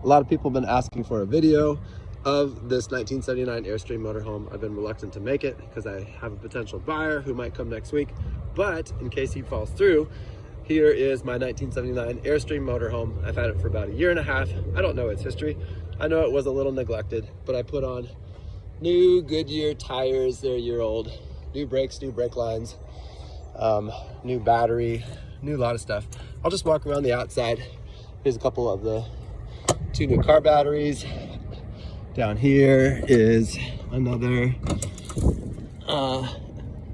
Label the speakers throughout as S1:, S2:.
S1: A lot of people have been asking for a video of this 1979 Airstream motorhome. I've been reluctant to make it because I have a potential buyer who might come next week. But in case he falls through, here is my 1979 Airstream motorhome. I've had it for about a year and a half. I don't know its history. I know it was a little neglected, but I put on new Goodyear tires. They're a year old. New brakes, new brake lines, new battery, new lot of stuff. I'll just walk around the outside. Here's a couple of the 2 new car batteries. Down here is another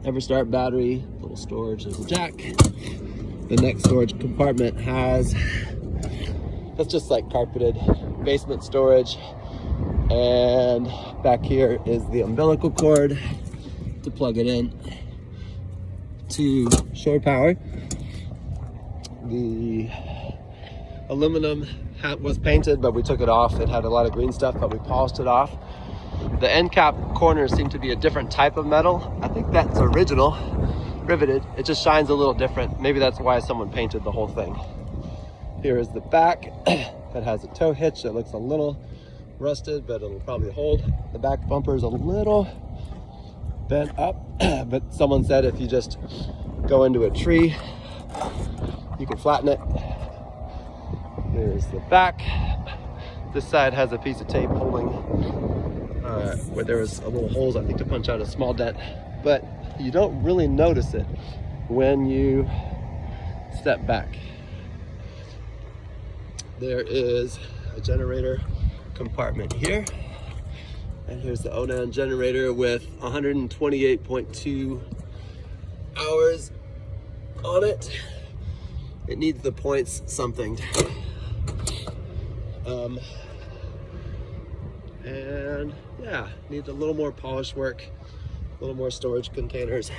S1: Everstart battery, little storage, there's a jack. The next storage compartment that's just like carpeted basement storage. And back here is the umbilical cord to plug it in to shore power. The aluminum hat was painted, but we took it off. It had a lot of green stuff, but we polished it off. The end cap corners seem to be a different type of metal. I think that's original, riveted. It just shines a little different. Maybe that's why someone painted the whole thing. Here is the back that has a tow hitch that looks a little rusted, but it'll probably hold. The back bumper is a little bent up, but someone said if you just go into a tree, you can flatten it. Here's the back. This side has a piece of tape holding where there was a little holes, I think, to punch out a small dent, but you don't really notice it when you step back. There is a generator compartment here, and here's the Onan generator with 128.2 hours on it. It needs the points something. And yeah, needs a little more polish work, a little more storage containers.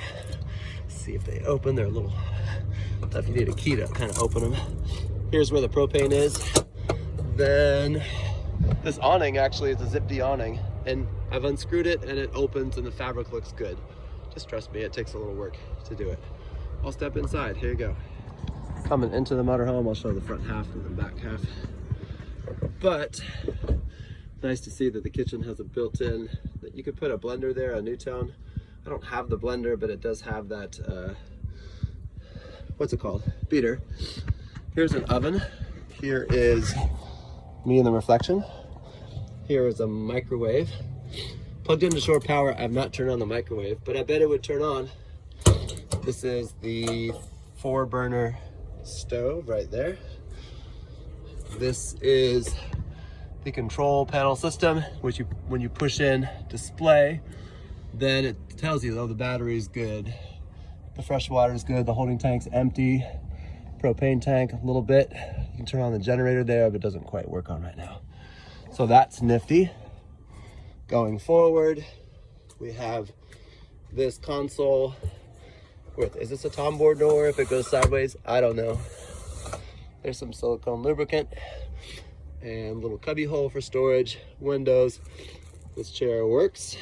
S1: See if they open. They're a little tough. You need a key to kind of open them. Here's where the propane is. Then this awning actually is a zip-D awning, and I've unscrewed it and it opens and the fabric looks good. Just trust me, it takes a little work to do it. I'll step inside. Here you go. Coming into the motorhome, I'll show the front half and the back half. But nice to see that the kitchen has a built-in, that you could put a blender there, a Newtone. I don't have the blender, but it does have that, what's it called? Beater. Here's an oven. Here is me in the reflection. Here is a microwave. Plugged into shore power. I've not turned on the microwave, but I bet it would turn on. This is the 4-burner stove right there. This is the control panel system, which when you push in display, then it tells you, oh, the battery is good, the fresh water is good, the holding tank's empty, propane tank a little bit. You can turn on the generator there, but it doesn't quite work on right now. So that's nifty. Going forward, we have this console with, is this a Tom board door if it goes sideways? I don't know. There's some silicone lubricant and little cubby hole for storage, windows. This chair works.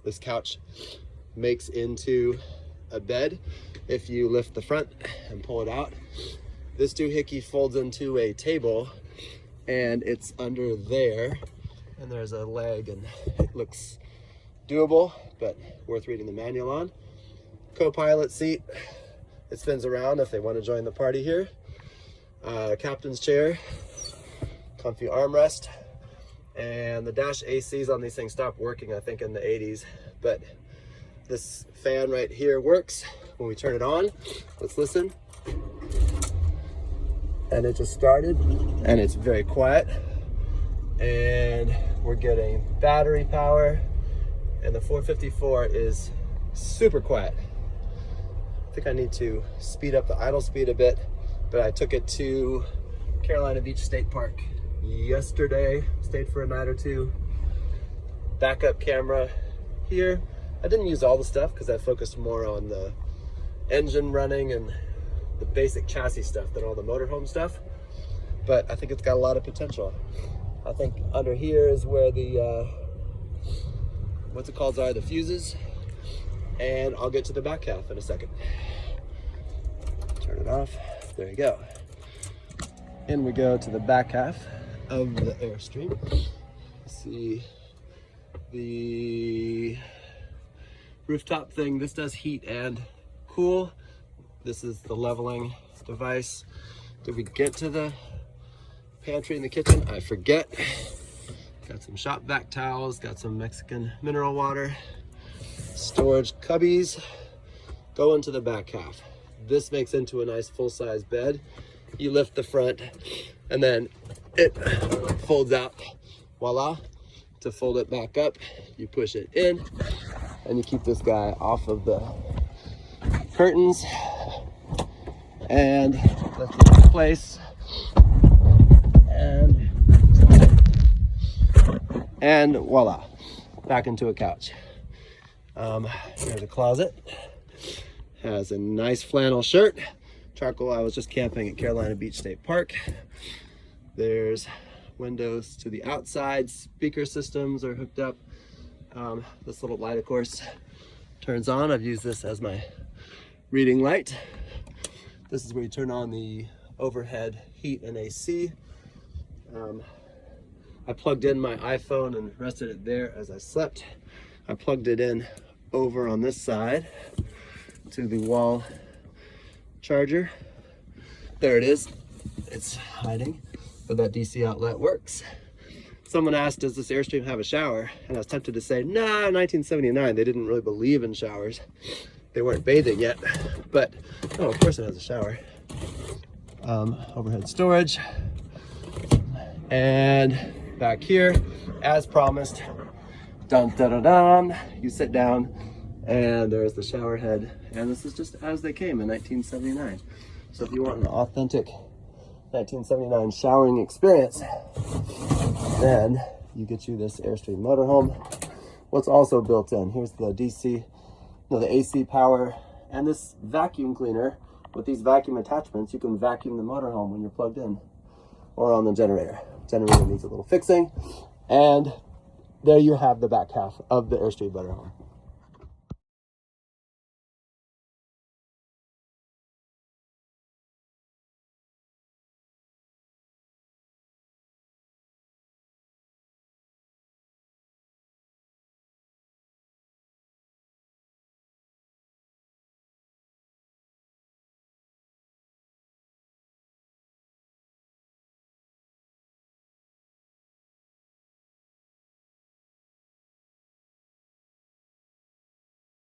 S1: This couch makes into a bed if you lift the front and pull it out. This doohickey folds into a table and it's under there, and there's a leg, and it looks doable, but worth reading the manual on. Co-pilot seat, it spins around if they want to join the party here. Captain's chair, comfy armrest, and the dash ACs on these things stopped working, I think, in the 80s, but this fan right here works when we turn it on. Let's listen. And it just started, and it's very quiet, and we're getting battery power, and the 454 is super quiet. I think I need to speed up the idle speed a bit, but I took it to Carolina Beach State Park yesterday, stayed for a night or two. Backup camera here. I didn't use all the stuff because I focused more on the engine running and the basic chassis stuff than all the motorhome stuff, but I think it's got a lot of potential. I think under here is where the what's it called are the fuses, and I'll get to the back half in a second. Turn it off. There you go. In we go to the back half. of the Airstream. See the rooftop thing. This does heat and cool. This is the leveling device. Did we get to the pantry and the kitchen? I forget. Got some shop vac towels, got some Mexican mineral water. Storage cubbies go into the back half. This makes into a nice full-size bed. You lift the front and then it folds out. Voila. To fold it back up, you push it in and you keep this guy off of the curtains and lift it in place and voila, back into a couch. Here's a closet. Has a nice flannel shirt. Charcoal. I was just camping at Carolina Beach State Park. There's windows to the outside. Speaker systems are hooked up. This little light, of course, turns on. I've used this as my reading light. This is where you turn on the overhead heat and AC. I plugged in my iPhone and rested it there as I slept. I plugged it in over on this side to the wall charger. There it is. It's hiding, but that DC outlet works. Someone asked, does this Airstream have a shower? And I was tempted to say, nah, 1979, they didn't really believe in showers. They weren't bathing yet, but oh, of course it has a shower. Overhead storage. And back here, as promised, dun dun dun dun, you sit down and there's the shower head. And this is just as they came in 1979. So if you want an authentic 1979 showering experience, then you get you this Airstream Motorhome. What's also built in, here's the the AC power, and this vacuum cleaner. With these vacuum attachments, you can vacuum the motorhome when you're plugged in or on the generator. Generator needs a little fixing, and there you have the back half of the Airstream Motorhome.